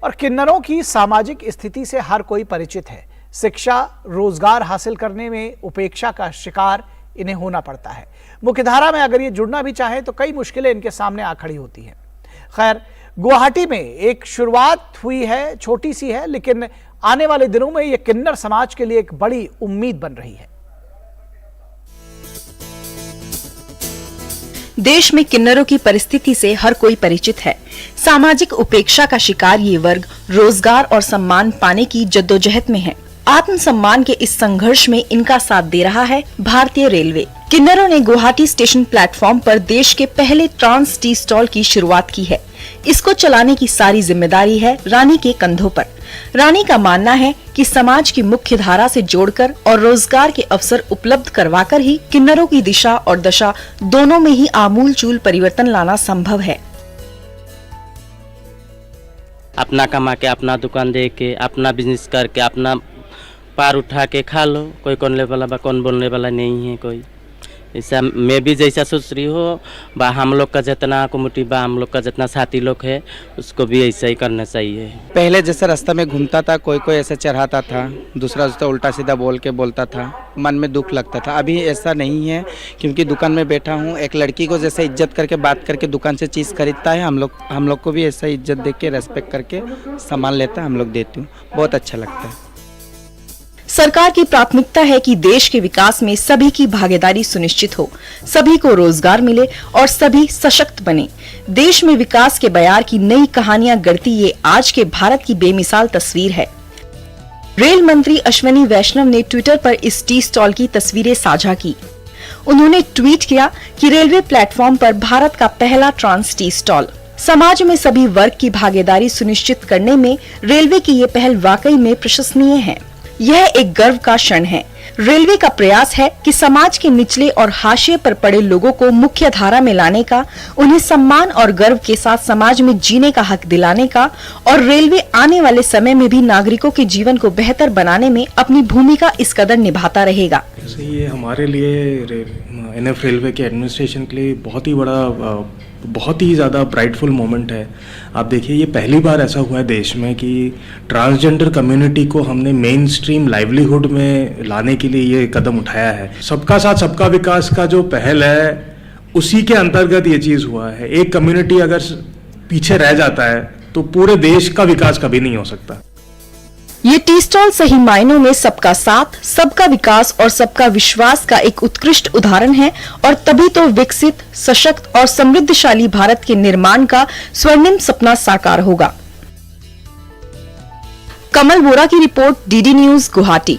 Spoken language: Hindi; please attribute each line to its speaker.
Speaker 1: और किन्नरों की सामाजिक स्थिति से हर कोई परिचित है। शिक्षा, रोजगार हासिल करने में उपेक्षा का शिकार इन्हें होना पड़ता है। मुख्यधारा में अगर ये जुड़ना भी चाहे तो कई मुश्किलें इनके सामने आ खड़ी होती हैं। खैर, गुवाहाटी में एक शुरुआत हुई है, छोटी सी है, लेकिन आने वाले दिनों में ये किन्नर समाज के लिए एक बड़ी उम्मीद बन रही है।
Speaker 2: देश में किन्नरों की परिस्थिति से हर कोई परिचित है। सामाजिक उपेक्षा का शिकार ये वर्ग रोजगार और सम्मान पाने की जद्दोजहद में है। आत्मसम्मान के इस संघर्ष में इनका साथ दे रहा है भारतीय रेलवे। किन्नरों ने गुवाहाटी स्टेशन प्लेटफॉर्म पर देश के पहले ट्रांस टी स्टॉल की शुरुआत की है। इसको चलाने की सारी जिम्मेदारी है रानी के कंधों पर। रानी का मानना है कि समाज की मुख्य धारा से जोड़कर और रोजगार के अवसर उपलब्ध करवाकर ही किन्नरों की दिशा और दशा दोनों में ही आमूलचूल परिवर्तन लाना संभव है।
Speaker 3: अपना कमा के, अपना दुकान दे के, अपना बिजनेस करके, अपना पार उठा के खा लो। कोई बोलने वाला बा, कौन बोलने वाला नहीं है कोई। ऐसा मैं भी जैसा सोच रही हो बा, हम लोग का जितना कम्युनिटी बा, हम लोग का जितना साथी लोग है, उसको भी ऐसा ही करना चाहिए।
Speaker 4: पहले जैसे रास्ता में घूमता था, कोई कोई ऐसे चढ़ाता था, दूसरा तो उल्टा सीधा बोल के बोलता था, मन में दुख लगता था। अभी ऐसा नहीं है, क्योंकि दुकान में बैठा हूँ, एक लड़की को जैसे इज्जत करके बात करके दुकान से चीज़ खरीदता है, हम लोग को भी ऐसा इज्जत दे के रेस्पेक्ट करके सामान लेता है, हम लोग देते हैं। बहुत अच्छा लगता है।
Speaker 2: सरकार की प्राथमिकता है कि देश के विकास में सभी की भागीदारी सुनिश्चित हो, सभी को रोजगार मिले और सभी सशक्त बने। देश में विकास के बयार की नई कहानियां गढ़ती ये आज के भारत की बेमिसाल तस्वीर है। रेल मंत्री अश्विनी वैष्णव ने ट्विटर पर इस टी स्टॉल की तस्वीरें साझा की। उन्होंने ट्वीट किया कि रेलवे प्लेटफॉर्म पर भारत का पहला ट्रांस टी स्टॉल। समाज में सभी वर्ग की भागीदारी सुनिश्चित करने में रेलवे की ये पहल वाकई में प्रशंसनीय है। यह एक गर्व का क्षण है। रेलवे का प्रयास है कि समाज के निचले और हाशिए पर पड़े लोगों को मुख्य धारा में लाने का, उन्हें सम्मान और गर्व के साथ समाज में जीने का हक दिलाने का, और रेलवे आने वाले समय में भी नागरिकों के जीवन को बेहतर बनाने में अपनी भूमिका इस कदर निभाता रहेगा।
Speaker 5: ये हमारे लिए एनएफ रेलवे के एडमिनिस्ट्रेशन के लिए बहुत ही ज़्यादा ब्राइटफुल मोमेंट है। आप देखिए, ये पहली बार ऐसा हुआ है देश में कि ट्रांसजेंडर कम्युनिटी को हमने मेन स्ट्रीम लाइवलीहुड में लाने के लिए ये कदम उठाया है। सबका साथ सबका विकास का जो पहल है, उसी के अंतर्गत ये चीज़ हुआ है। एक कम्युनिटी अगर पीछे रह जाता है तो पूरे देश का विकास कभी नहीं हो सकता।
Speaker 2: ये टी स्टॉल सही मायनों में सबका साथ, सबका विकास और सबका विश्वास का एक उत्कृष्ट उदाहरण है, और तभी तो विकसित, सशक्त और समृद्धशाली भारत के निर्माण का स्वर्णिम सपना साकार होगा। कमल बोरा की रिपोर्ट, डीडी न्यूज, गुवाहाटी।